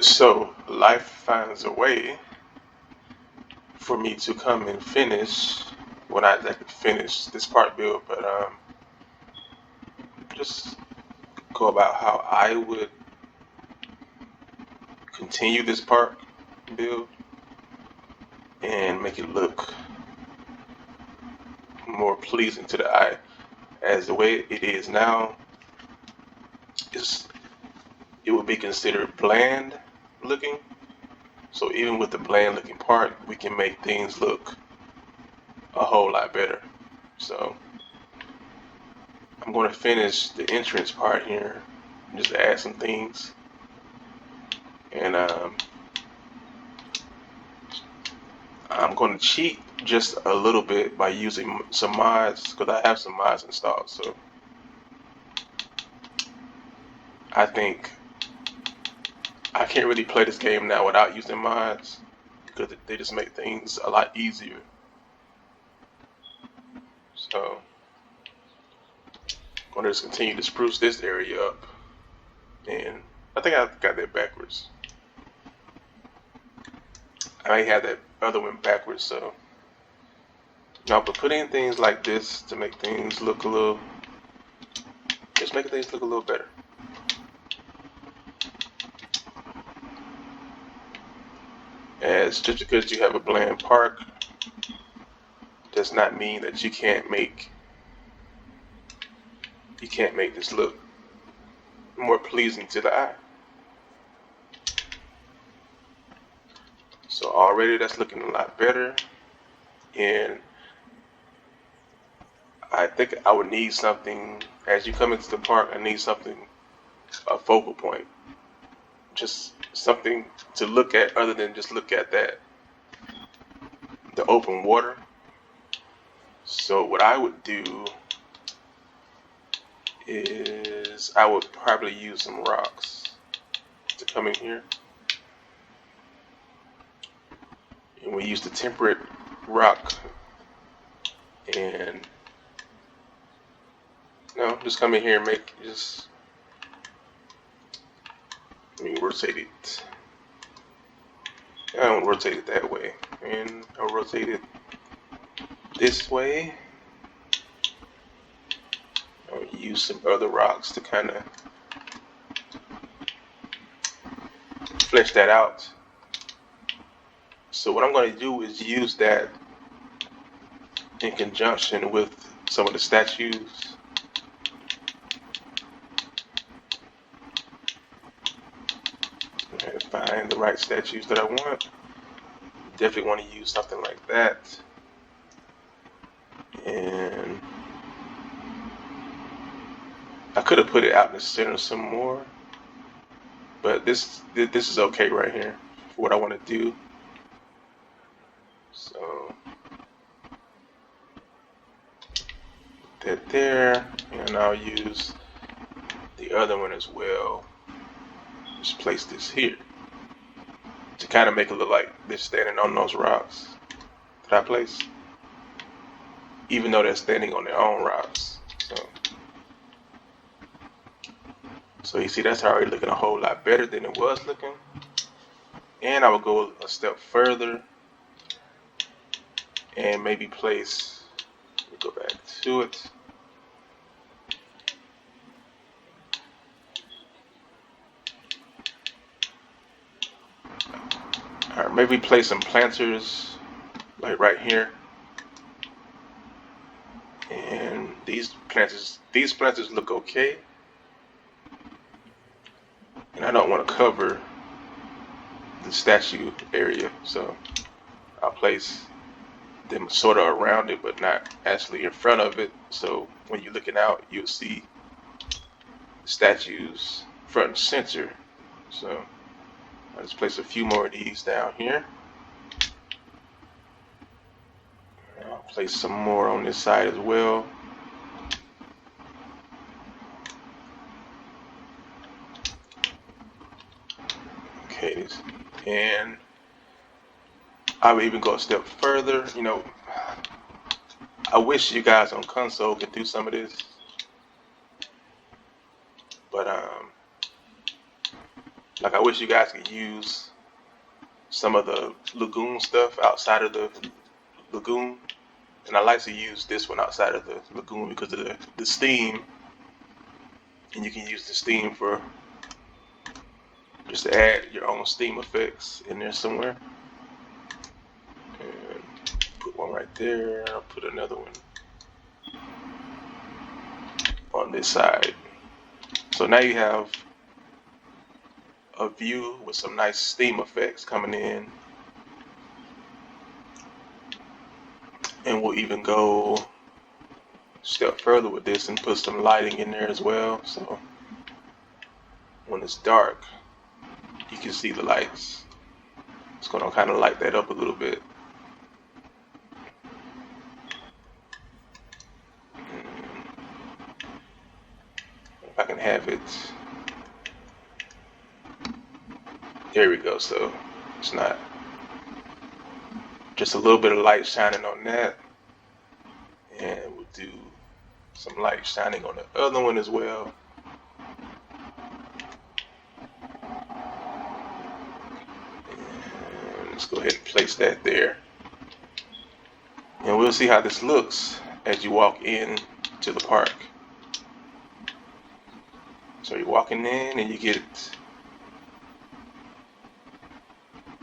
So life finds a way for me to come and finish. Well, not exactly finish this part build, but just go about how I would continue this part build and make it look more pleasing to the eye. As the way it is now, is it would be considered bland looking. So even with the bland looking part, we can make things look a whole lot better. So I'm going to finish the entrance part here, just add some things, and I'm going to cheat just a little bit by using some mods because I have some mods installed. So I think I can't really play this game now without using mods because they just make things a lot easier. So I'm going to just continue to spruce this area up, and I think I got that backwards. I may have that other one backwards, so now but putting things like this to make things look a little, just making things look a little better. As just because you have a bland park does not mean that you can't make this look more pleasing to the eye. So already that's looking a lot better, and I think I would need something as you come into the park. I need something, a focal point, just something to look at other than just look at the open water. So what I would do is I would probably use some rocks to come in here, and we use the temperate rock, and just come in here and make just, rotate it. I don't rotate it that way, and I'll rotate it this way. I'll use some other rocks to kind of flesh that out. So what I'm going to do is use that in conjunction with some of the statues. And find the right statues that I want. Definitely want to use something like that. And I could have put it out in the center some more, but this is okay right here for what I want to do. So that there, and I'll use the other one as well. Just place this here to kind of make it look like they're standing on those rocks that I placed, even though they're standing on their own rocks. So you see that's already looking a whole lot better than it was looking. And I will go a step further and maybe place, go back to it. Alright, maybe place some planters like right here. And these planters look okay. And I don't want to cover the statue area, so I'll place them sort of around it, but not actually in front of it. So when you're looking out, you'll see the statues front and center. So I'll just place a few more of these down here. I'll place some more on this side as well. Okay, and I would even go a step further. I wish you guys on console could do some of this, but Like I wish you guys could use some of the lagoon stuff outside of the lagoon, and I like to use this one outside of the lagoon because of the steam, and you can use the steam for just to add your own steam effects in there somewhere. And put one right there. I'll put another one on this side. So now you have a view with some nice steam effects coming in. And we'll even go a step further with this and put some lighting in there as well. So when it's dark, you can see the lights. It's going to kind of light that up a little bit. If I can have it. There we go. So it's not just a little bit of light shining on that. And we'll do some light shining on the other one as well. And let's go ahead and place that there. And we'll see how this looks as you walk in to the park. So you're walking in and you get,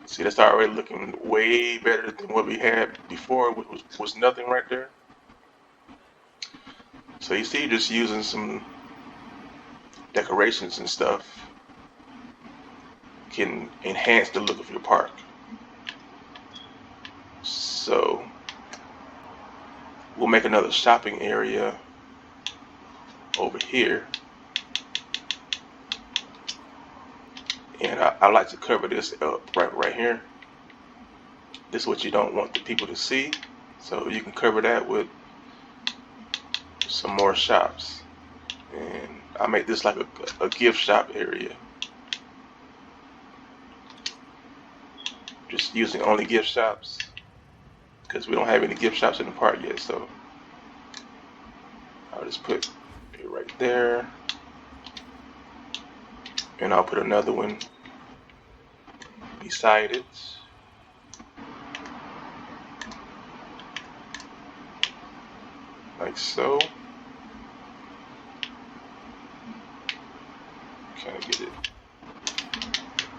see, that's already looking way better than what we had before, which was nothing right there. So you see, just using some decorations and stuff can enhance the look of your park. So we'll make another shopping area over here. And I like to cover this up right here. This is what you don't want the people to see. So you can cover that with some more shops. And I make this like a gift shop area. Just using only gift shops because we don't have any gift shops in the park yet. So I'll just put it right there. And I'll put another one beside it. Like so. Can I get it?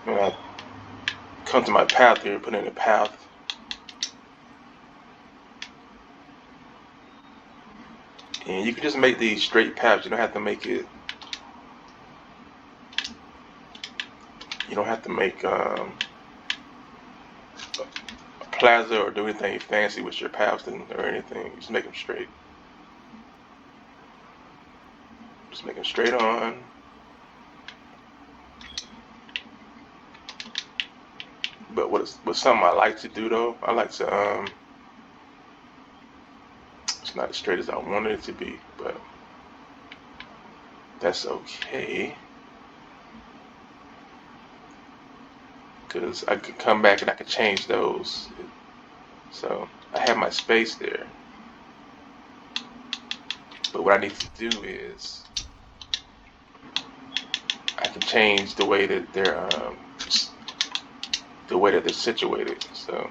When I come to my path here, put in a path. And you can just make these straight paths. You don't have to make it. You don't have to make a plaza or do anything fancy with your paths or anything. Just make them straight. Just make them straight on. But what's something I like to do though? I like to it's not as straight as I wanted it to be, but that's okay. Because I could come back and I could change those. So I have my space there. But what I need to do is I can change the way that they're situated. So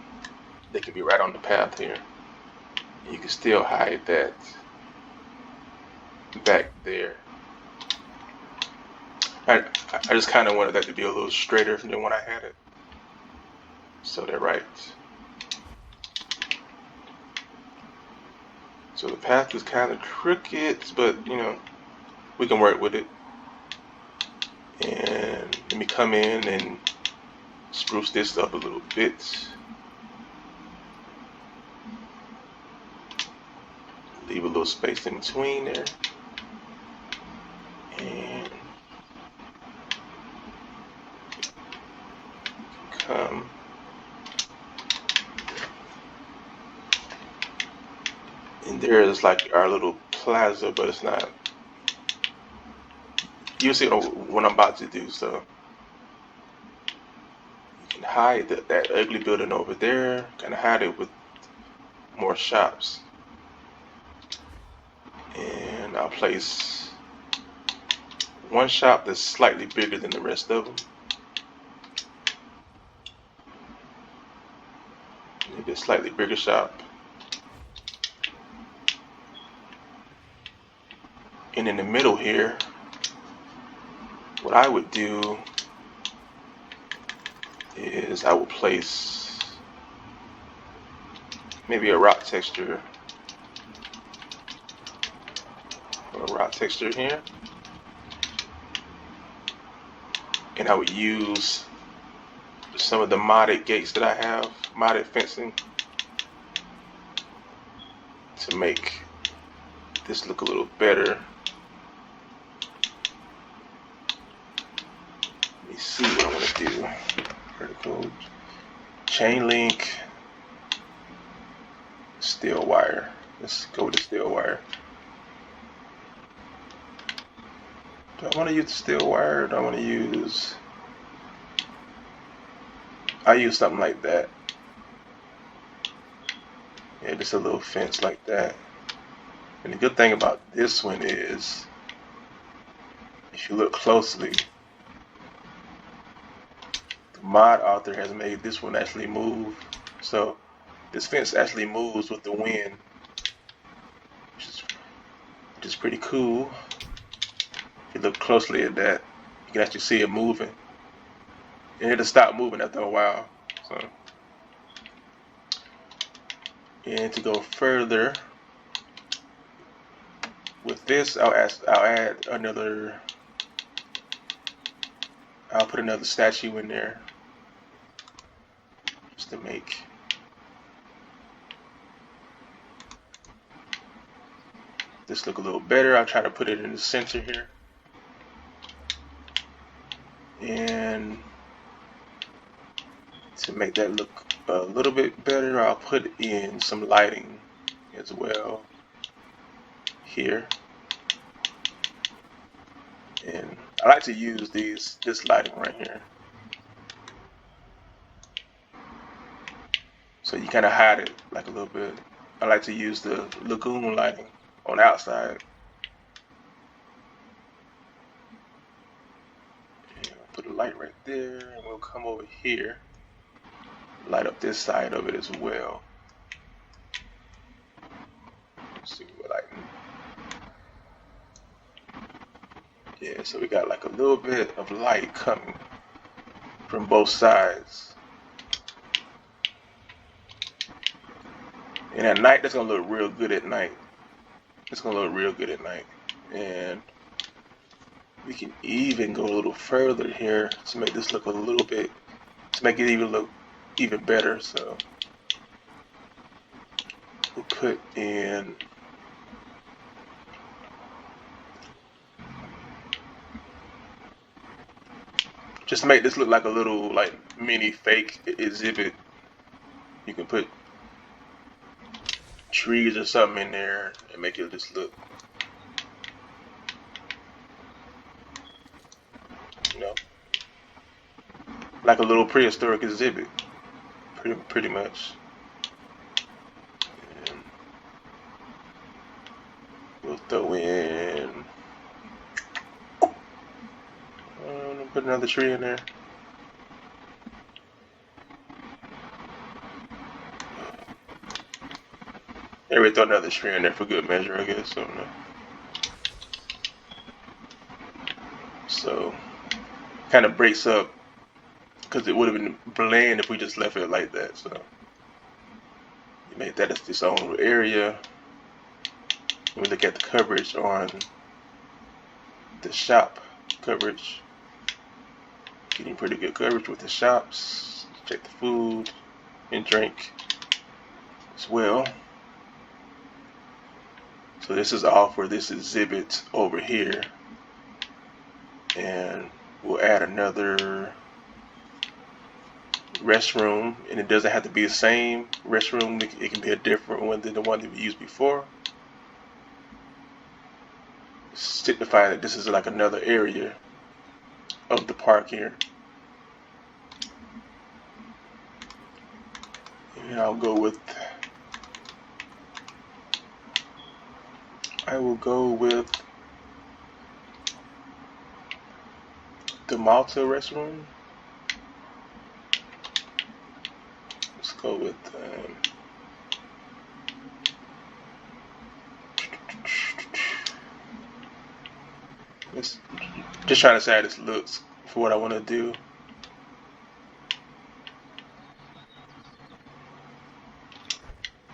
they can be right on the path here. You can still hide that back there. I just kind of wanted that to be a little straighter than when I had it. So they're right. So the path is kind of crooked, but you know, we can work with it. And let me come in and spruce this up a little bit. Leave a little space in between there. And come. And there is like our little plaza, but it's not. You'll see what I'm about to do. So you can hide that ugly building over there. Kind of hide it with more shops. And I'll place one shop that's slightly bigger than the rest of them. maybe a slightly bigger shop. And in the middle here, what I would do is I would place maybe a rock texture here, and I would use some of the modded gates that I have, modded fencing, to make this look a little better. Let me see what I want to do. Vertical, chain link, steel wire. Let's go with the steel wire. Do I want to use the steel wire? Or do I want to use... I use something like that. Yeah, just a little fence like that. And the good thing about this one is, if you look closely, the mod author has made this one actually move. So this fence actually moves with the wind, which is pretty cool. If you look closely at that, you can actually see it moving. And it'll stop moving after a while. So, and to go further with this, I'll put another statue in there just to make this look a little better. I'll try to put it in the center here. And to make that look a little bit better, I'll put in some lighting as well here. And I like to use this lighting right here. So you kind of hide it like a little bit. I like to use the lagoon lighting on the outside. And I'll put a light right there, and we'll come over here, light up this side of it as well. Let's see what lighting. Yeah, so we got like a little bit of light coming from both sides. And at night, that's gonna look real good at night. It's gonna look real good at night. And we can even go a little further here to make this look a little bit, to make it even look even better. So we'll put in just to make this look like a little like mini fake exhibit. You can put trees or something in there and make it just look, you know, like a little prehistoric exhibit, pretty much. And we'll throw in, put another tree in there. Maybe throw another tree in there for good measure, I guess. I don't know. So, kind of breaks up, because it would have been bland if we just left it like that. So, you make that as its own area. When we look at the coverage on the shop coverage, getting pretty good coverage with the shops. Check the food and drink as well. So this is all for this exhibit over here. And we'll add another restroom, and it doesn't have to be the same restroom. It can be a different one than the one that we used before. Signify that this is like another area of the park here. And I will go with the Malta restroom. Let's go with let's just trying to see how this looks for what I want to do.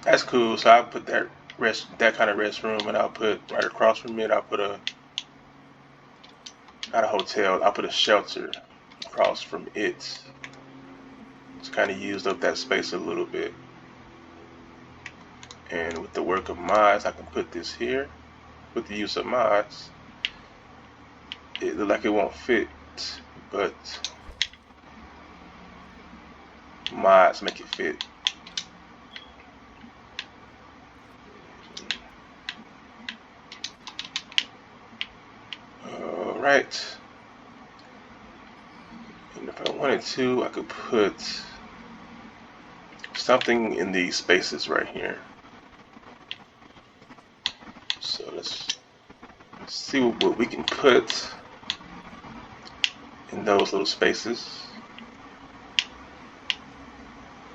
That's cool. So I'll put that kind of restroom, and I'll put right across from it. I'll put not a hotel. I'll put a shelter across from it. It's kind of used up that space a little bit. And with the work of mods, I can put this here. With the use of mods, it look like it won't fit, but mods make it fit. Alright. And if I wanted to, I could put something in these spaces right here. So let's see what we can put in those little spaces.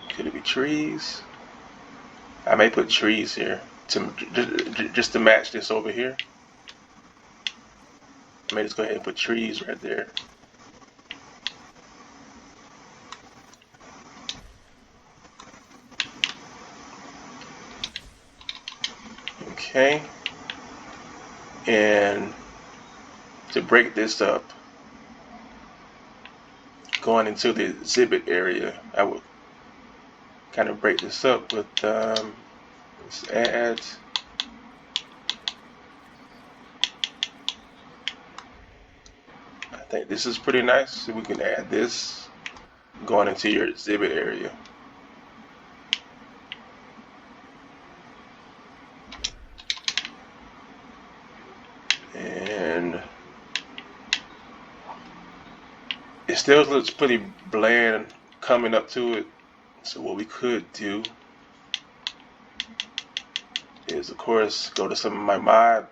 Could it be trees? I may put trees here just to match this over here. I may just go ahead and put trees right there. Okay. And to break this up, going into the exhibit area, I would kind of break this up with let's add I think this is pretty nice. So we can add this going into your exhibit area. And it still looks pretty bland coming up to it. So what we could do is, of course, go to some of my mods,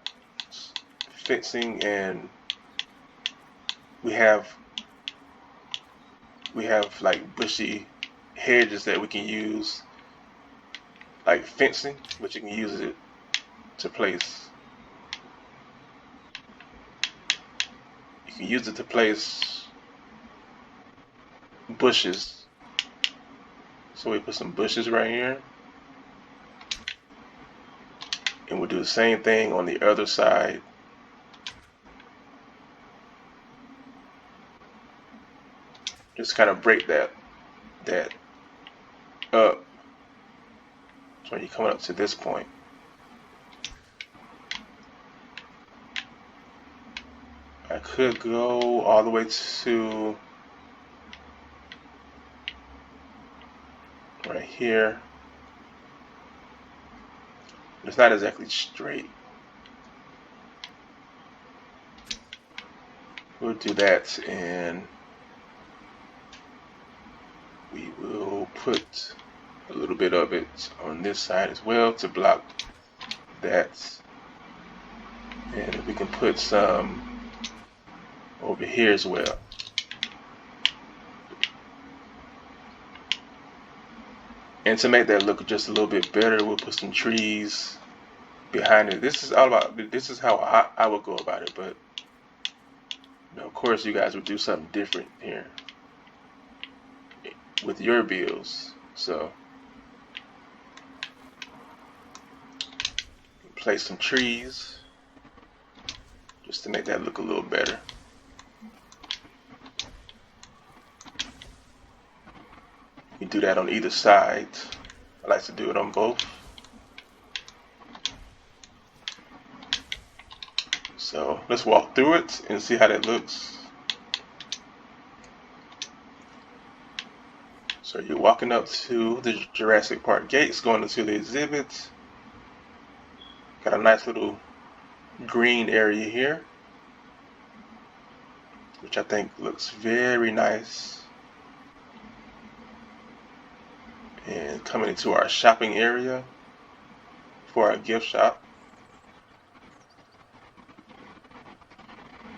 fencing, and we have like bushy hedges that we can use, like fencing, but you can use it to place. You can use it to place bushes. So we put some bushes right here. And we'll do the same thing on the other side. Just kind of break that up. So when you're coming up to this point. I could go all the way to right here. It's not exactly straight. We'll do that, and we will put a little bit of it on this side as well to block that. And we can put some over here as well. And to make that look just a little bit better, we'll put some trees behind it. This is how I would go about it, but you know, of course you guys would do something different here with your builds. So place some trees just to make that look a little better. You do that on either side. I like to do it on both. So let's walk through it and see how that looks. So you're walking up to the Jurassic Park gates, going into the exhibit. Got a nice little green area here, which I think looks very nice. And coming into our shopping area for our gift shop.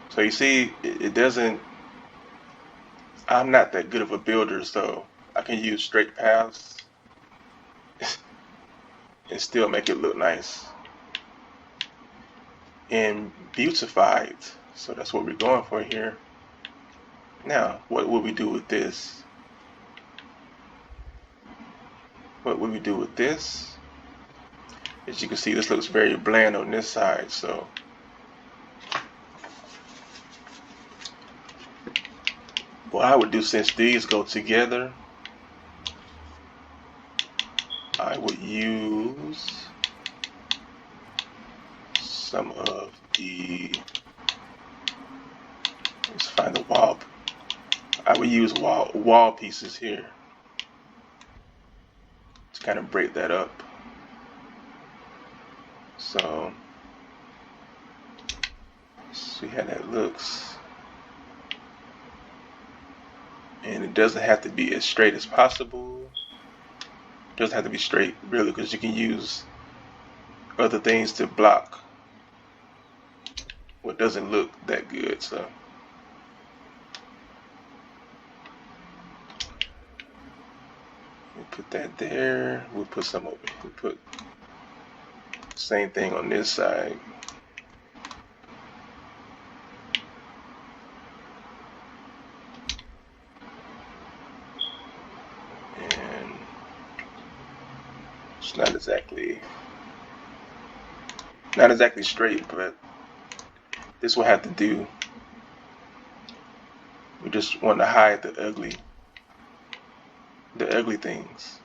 So you see, it doesn't, I'm not that good of a builder, so I can use straight paths and still make it look nice and beautified. So that's what we're going for here. Now, what will we do with this? What will we do with this? As you can see, this looks very bland on this side. So what I would do, since these go together, I would use some of the, let's find the wall. I would use wall pieces here to kind of break that up. So see how that looks. And it doesn't have to be as straight as possible. It doesn't have to be straight, really, because you can use other things to block what doesn't look that good. So we'll put that there. We'll put some over. We'll put the same thing on this side. And it's not exactly straight, but this will have to do. We just want to hide the ugly things.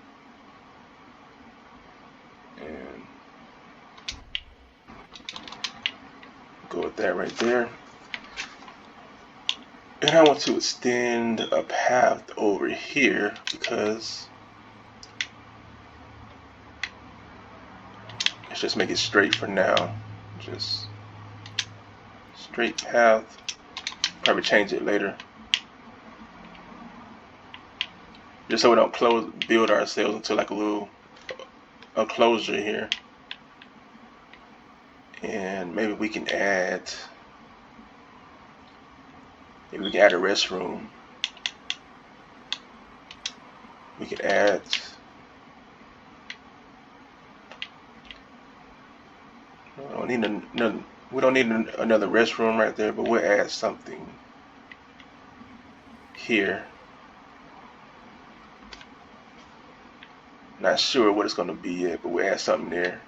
And go with that right there. And I want to extend a path over here because let's just make it straight for now. Just straight path. Probably change it later. Just so we don't build ourselves into like a little enclosure here. And maybe we can add a restroom. We can add we don't need another restroom right there, but we'll add something here. Not sure what it's going to be yet, but we'll add something there.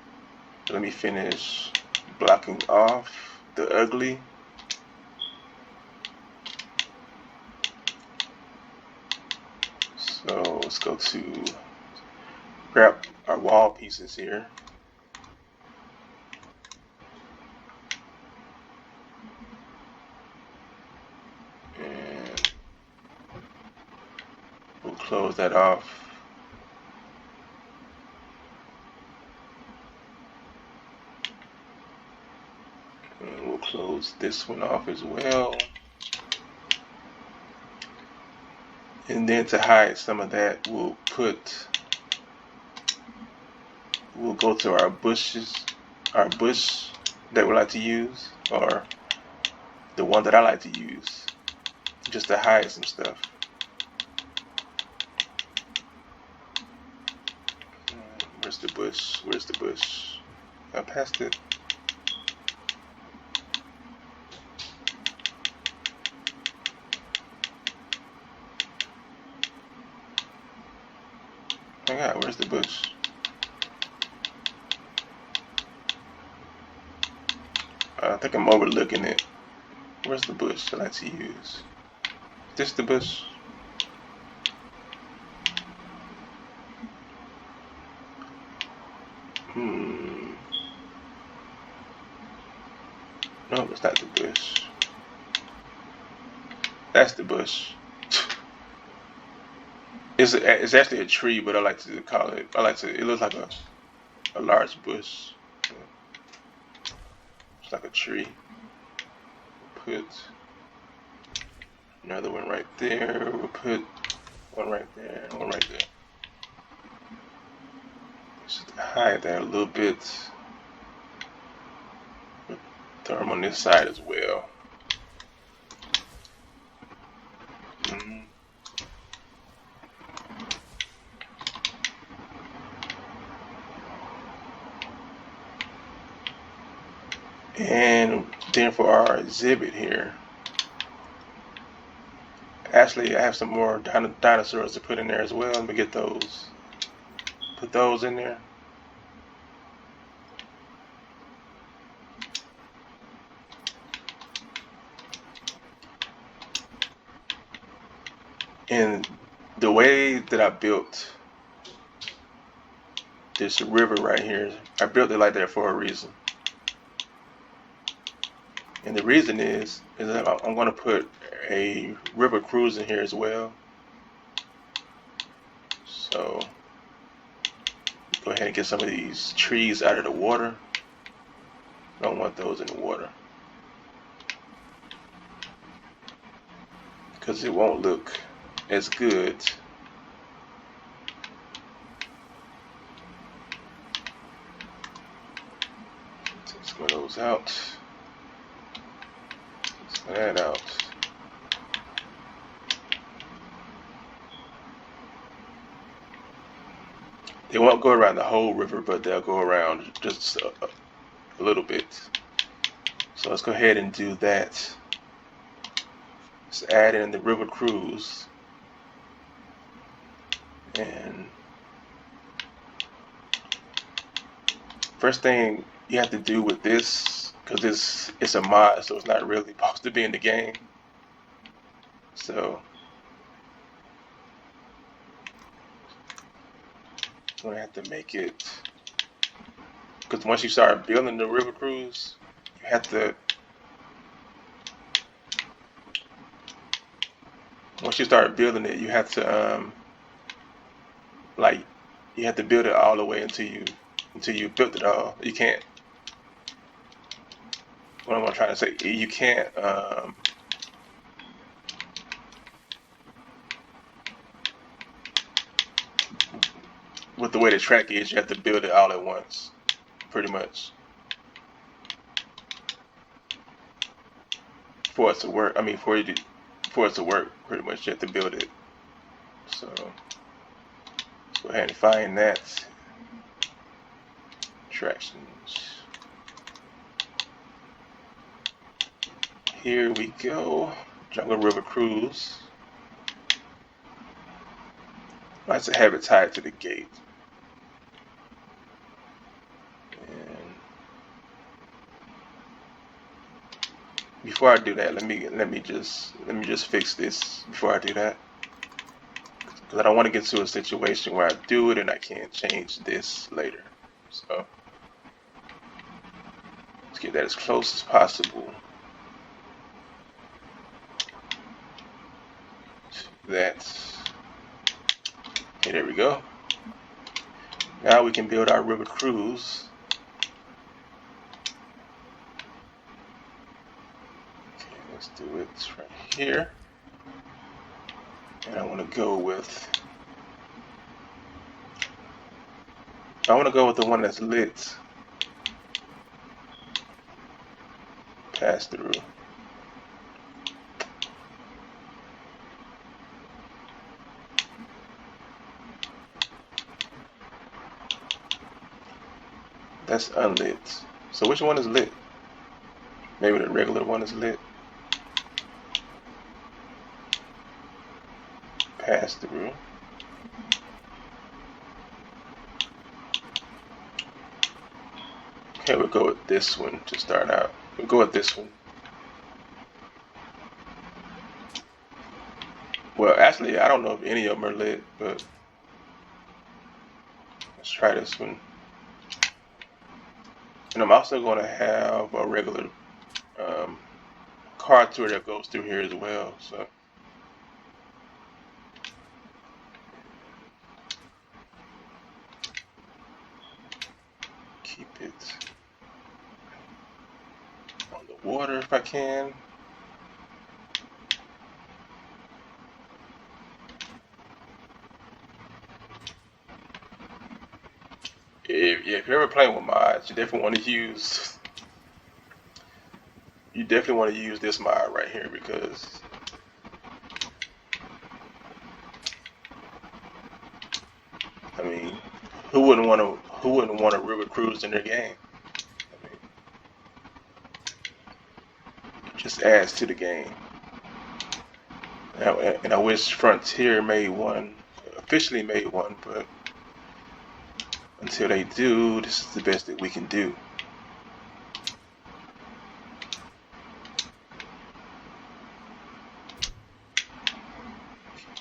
Let me finish blocking off the ugly. So let's go to grab our wall pieces here. And we'll close that off. And we'll close this one off as well. And then to hide some of that, we'll go to our bush that we like to use, or the one that I like to use, just to hide some stuff. Where's the bush? Where's the bush? I passed it. Oh my God, where's the bush? I think I'm overlooking it. Where's the bush I like to use? Is this the bush? No, it's not the bush. That's the bush. It's actually a tree, but I like to call it. It looks like a large bush. It's like a tree. Put another one right there. We'll put one right there, one right there. Just hide that a little bit. Throw them on this side as well. And then for our exhibit here, actually I have some more dinosaurs to put in there as well. Let me get those. Put those in there. And the way that I built this river right here, I built it like that for a reason. And the reason is that I'm going to put a river cruise in here as well. So go ahead and get some of these trees out of the water. Don't want those in the water because it won't look as good. Take some of those out. Take some of that out. They won't go around the whole river, but they'll go around just a little bit. So let's go ahead and do that. Let's add in the river cruise. And first thing you have to do with this, because it's a mod, so it's not really supposed to be in the game. So I'm gonna have to make it, because once you start building the river cruise, you have to, once you start building it, you have to like you have to build it all the way until you built it all. You can't. What am I trying to say? You can't. With the way the track is, you have to build it all at once, pretty much, for it to work. I mean, for it to work, pretty much, you have to build it. So let's go ahead and find that. Attractions. Here we go. Jungle River Cruise. I like to have it tied to the gate. And before I do that, let me just fix this before I do that, because I don't want to get to a situation where I do it and I can't change this later. So let's get that as close as possible to that. Okay, there we go. Now we can build our river cruise. Okay, let's do it right here. And I want to go with the one that's lit. Pass through. That's unlit. So which one is lit? Maybe the regular one is lit. Pass through. Okay, we'll go with this one to start out. We'll go with this one. Well, actually, I don't know if any of them are lit, but let's try this one. And I'm also going to have a regular car tour that goes through here as well. So keep it on the water if I can. If you're ever playing with mods, you definitely want to use this mod right here, because I mean, who wouldn't want a river cruise in their game? I mean, just adds to the game. And I wish Frontier made one, officially made one, but until they do, this is the best that we can do.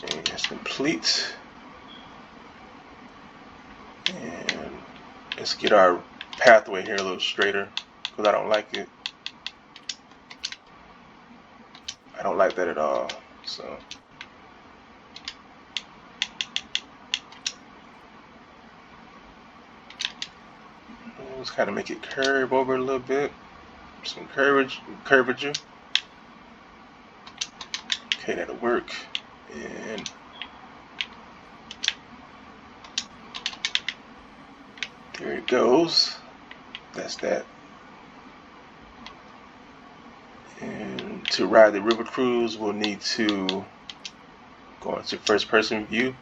Okay, that's complete. And let's get our pathway here a little straighter, because I don't like it. I don't like that at all. So let's kind of make it curve over a little bit. Some curvature. Okay, that'll work. And there it goes. That's that. And to ride the river cruise, we'll need to go into first person view,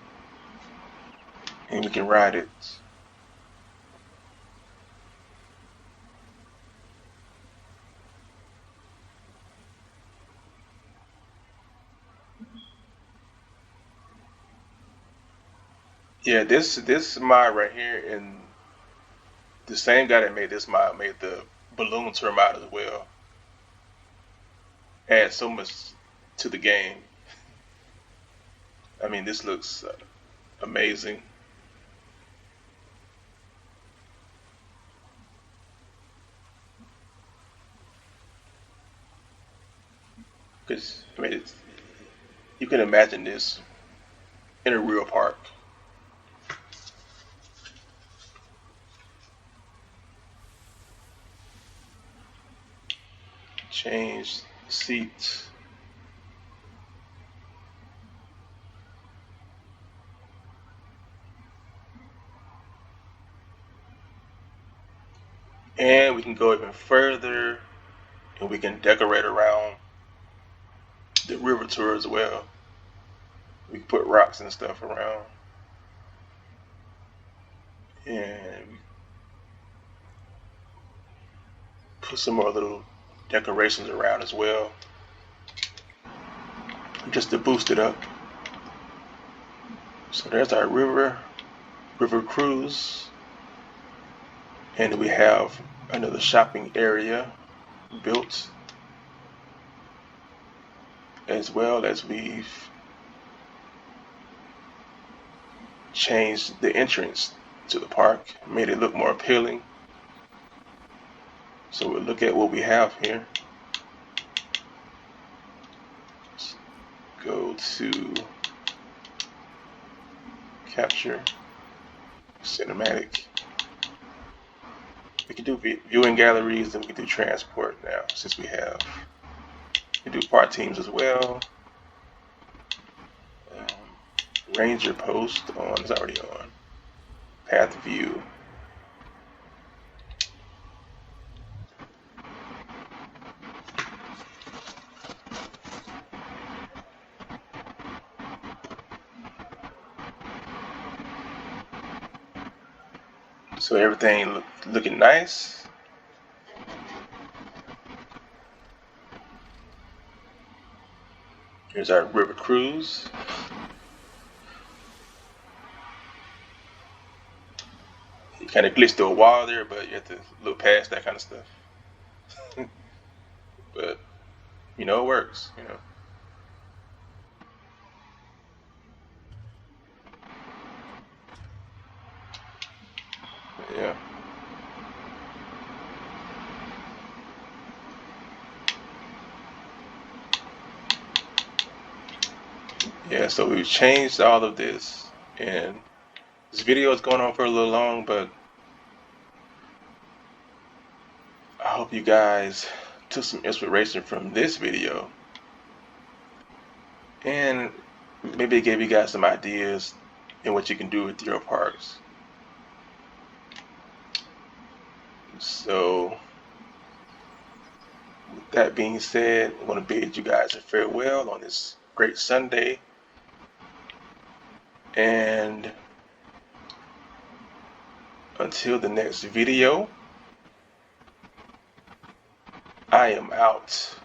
and we can ride it. Yeah, this mod right here, and the same guy that made this mod made the balloon tour mod as well. Adds so much to the game. I mean, this looks amazing. Because I mean, you can imagine this in a real park. Change seats. And we can go even further, and we can decorate around the river tour as well. We can put rocks and stuff around, and put some more little decorations around as well, just to boost it up. So there's our river cruise, and we have another shopping area built, as well as we've changed the entrance to the park, made it look more appealing. So we'll look at what we have here. Let's go to capture, cinematic. We can do viewing galleries, and we can do transport now, since we have. We can do part teams as well. Ranger post on is already on. Path view. So everything looking nice. Here's our river cruise. You kind of glitched through a wall there, but you have to look past that kind of stuff. But it works. Yeah. Yeah, so we've changed all of this, and this video is going on for a little long, but I hope you guys took some inspiration from this video, and maybe it gave you guys some ideas in what you can do with your parks. So with that being said, I want to bid you guys a farewell on this great Sunday, and until the next video, I am out.